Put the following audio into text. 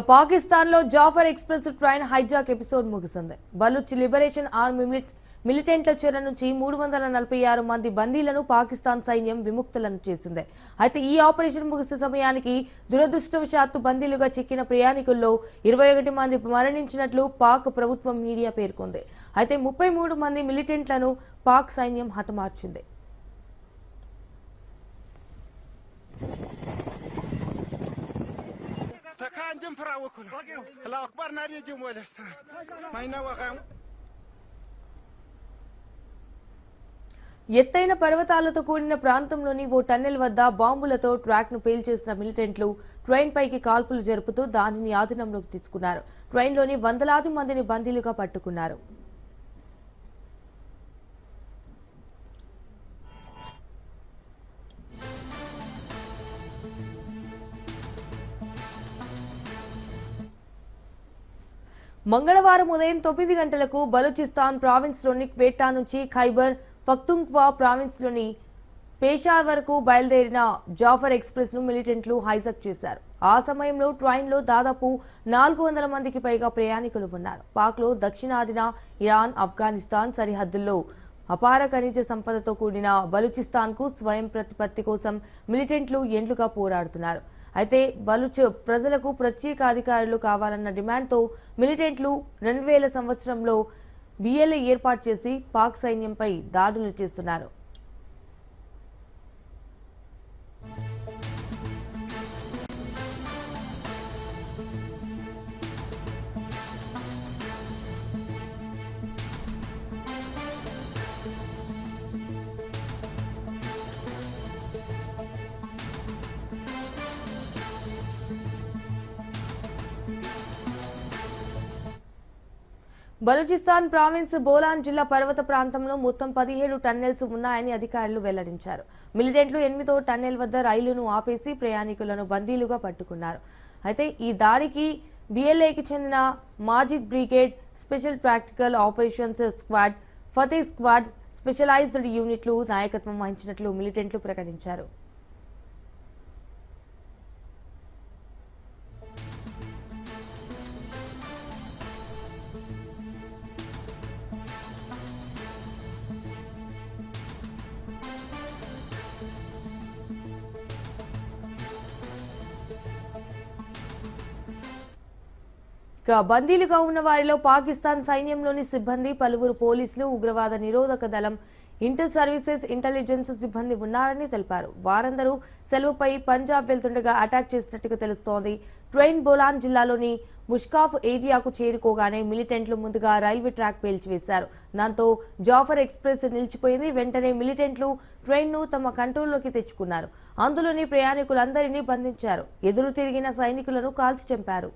పాకిస్తాన్లో Jaffar express train hijack episode ముగిసింది. Baloch liberation army మిలిటెంట్ల చెర నుంచి 346 మంది బందీలను పాకిస్తాన్ సైన్యం విముక్తులను చేసింది. అయితే ఈ ఆపరేషన్ ముగిసే సమయానికి దురదృష్టవశాత్తు బందీలుగా చిక్కిన ప్రయాణికుల్లో 21 మంది మరణించినట్లు పాక్ ప్రభుత్వం మీడియా పేర్కొంది. అయితే 33 మంది మిలిటెంట్లను పాక్ సైన్యం హతమార్చింది. ఎత్తైన పర్వతాలతో కూడిన ప్రాంతంలోని ఓ టన్నెల్ వద్ద బాంబులతో ట్రాక్ ను పేల్చేసిన మిలిటెంట్లు ట్రైన్ పైకి కాల్పులు జరుపుతూ దానిని ఆధీనంలోకి తీసుకున్నారు. ట్రైన్లోని వందలాది మందిని బందీలుగా పట్టుకున్నారు. మంగళవారం ఉదయం 9 గంటలకు బలూచిస్తాన్ ప్రావిన్స్లోని క్వేటా నుంచి ఖైబర్ పఖ్తూన్ఖ్వా ప్రావిన్స్లోని పేషావర్కు బయలుదేరిన జాఫర్ ఎక్స్ప్రెస్ ను మిలిటెంట్లు హైజాక్ చేశారు. ఆ సమయంలో ట్రైన్లో దాదాపు 400 మందికి పైగా ప్రయాణికులు ఉన్నారు. పాక్లో దక్షిణాదిన ఇరాన్, ఆఫ్ఘనిస్తాన్ సరిహద్దుల్లో అపార ఖనిజ సంపదతో కూడిన బలూచిస్తాన్కు స్వయం ప్రతిపత్తి కోసం మిలిటెంట్లు ఏండ్లుగా పోరాడుతున్నారు. అయితే బలూచ్ ప్రజలకు ప్రత్యేక అధికారులు కావాలన్న డిమాండ్తో మిలిటెంట్లు 2000 సంవత్సరంలో బిఎల్ఏ ఏర్పాటు చేసి పాక్ సైన్యంపై దాడులు చేస్తున్నారు. బలూచిస్తాన్ ప్రావిన్స్ బోలాన్ జిల్లా పర్వత ప్రాంతంలో మొత్తం 17 టన్నెల్స్ ఉన్నాయని అధికారులు వెల్లడించారు. మిలిటెంట్లు 8వ టన్నెల్ వద్ద రైలును ఆపేసి ప్రయాణికులను బందీలుగా పట్టుకున్నారు. అయితే ఈ దాడికి బిఎల్ఏకి చెందిన Majeed brigade, special practical operations squad, Fateh squad specialised యూనిట్లు నాయకత్వం వహించినట్లు మిలిటెంట్లు ప్రకటించారు. బందీలుగా ఉన్న వారిలో పాకిస్తాన్ సైన్యంలోని సిబ్బంది, పలువురు పోలీసులు, ఉగ్రవాద నిరోధక దళం, ఇంటర్ సర్వీసెస్ ఇంటెలిజెన్స్ సిబ్బంది ఉన్నారని తెలిపారు. వారందరూ సెలవుపై పంజాబ్ వెళ్తుండగా అటాక్ చేసినట్టుగా తెలుస్తోంది. ట్రైన్ బోలాన్ జిల్లాలోని ముష్కాఫ్ ఏరియాకు చేరుకోగానే మిలిటెంట్లు ముందుగా రైల్వే ట్రాక్ పేల్చివేశారు. దాంతో జాఫర్ ఎక్స్ప్రెస్ నిలిచిపోయింది. వెంటనే మిలిటెంట్లు ట్రైన్ను తమ కంట్రోల్లోకి తెచ్చుకున్నారు. అందులోని ప్రయాణికులందరినీ బంధించారు. ఎదురు తిరిగిన సైనికులను కాల్చి చంపారు.